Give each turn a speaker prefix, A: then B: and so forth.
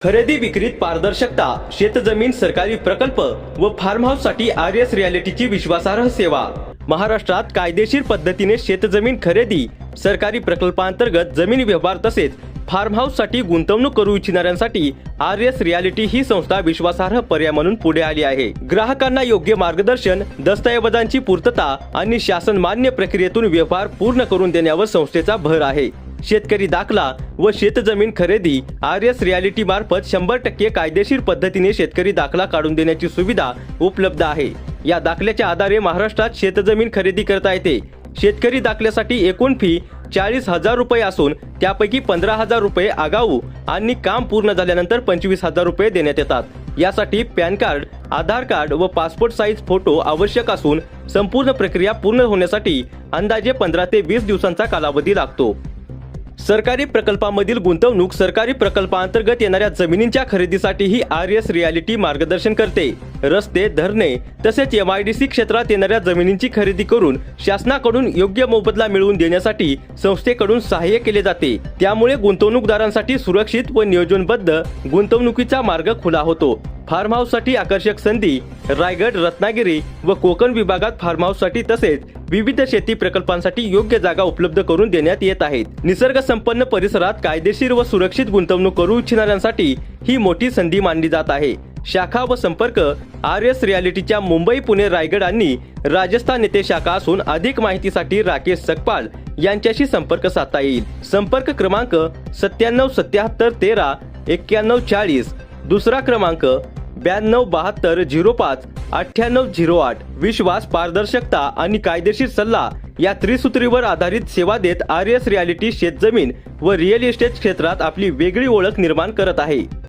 A: खरेदी विक्रीत पारदर्शकता, शेतजमीन सरकारी प्रकल्प व फार्म हाऊस साठी आरएस रियालिटीची विश्वासार्ह सेवा। महाराष्ट्रात कायदेशीर पद्धतीने शेतजमीन खरेदी, सरकारी प्रकल्पांतर्गत जमीन व्यवहार तसेच फार्म हाऊस साठी गुंतवणूक करू इच्छिणाऱ्यांसाठी आरएस रियालिटी ही संस्था विश्वासार्ह पर्याय म्हणून पुढे आली आहे। ग्राहकांना योग्य मार्गदर्शन, दस्तऐवजांची पूर्तता आणि शासन मान्य प्रक्रियेतून व्यवहार पूर्ण करून देण्यावर संस्थेचा भर आहे। शेतकरी दाखला व शेतजमीन खरेदी आरएस रियालिटी मार्फत 100% कायदेशीर पद्धतीने शेतकरी दाखला काढून देण्याची सुविधा उपलब्ध आहे। या दाखल्याच्या आधारे महाराष्ट्रात शेतजमीन खरेदी करता येते। शेतकरी दाखल्यासाठी एकूण फी 40,000 रुपये असून त्यापैकी 15,000 रुपये आगाऊ आणि काम पूर्ण झाल्यानंतर 25,000 रुपये देण्यात येतात। यासाठी पॅन कार्ड, आधार कार्ड व पासपोर्ट साईज फोटो आवश्यक असून संपूर्ण प्रक्रिया पूर्ण होण्यासाठी अंदाजे 15 ते 20 दिवसांचा कालावधी लागतो। सरकारी प्रकल्पामधील गुंतवणूक, सरकारी प्रकल्पांतर्गत येणाऱ्या जमिनींच्या खरेदीसाठीही आरएस रियालिटी मार्गदर्शन करते। रस्ते, धरणे तसेच एमआयडीसी क्षेत्रात येणाऱ्या जमिनींची खरेदी करून शासनाकडून योग्य मोबदला मिळवून देण्यासाठी संस्थेकडून सहाय्य केले जाते। त्यामुळे गुंतवणूकदारांसाठी सुरक्षित व नियोजनबद्ध गुंतवणुकीचा मार्ग खुला होतो। फार्म हाऊस साठी आकर्षक संधी रायगड, रत्नागिरी व कोकण विभागात फार्म हाऊस साठी तसेच विविध शेती प्रकल्पांसाठी योग्य जागा उपलब्ध करून देण्यात येत आहेत। निसर्ग संपन्न परिसरात कायदेशीर व सुरक्षित गुंतवणूक करू इच्छिणाऱ्यांसाठी ही मोठी संधी मानली जात आहे। शाखा व संपर्क आरएस रियालिटीच्या मुंबई, पुणे, रायगड आणि राजस्थान येथे शाखा असून अधिक माहितीसाठी राकेश सकपाल यांच्याशी संपर्क साधता येईल। संपर्क क्रमांक 9777 13 91 40, दुसरा क्रमांक 9272 05 9808। विश्वास, पारदर्शकता आणि कायदेशीर सल्ला या त्रिसूत्रीवर आधारित सेवा देत आरएस रियालिटी शेतजमीन व रिअल इस्टेट क्षेत्रात आपली वेगळी ओळख निर्माण करत आहे।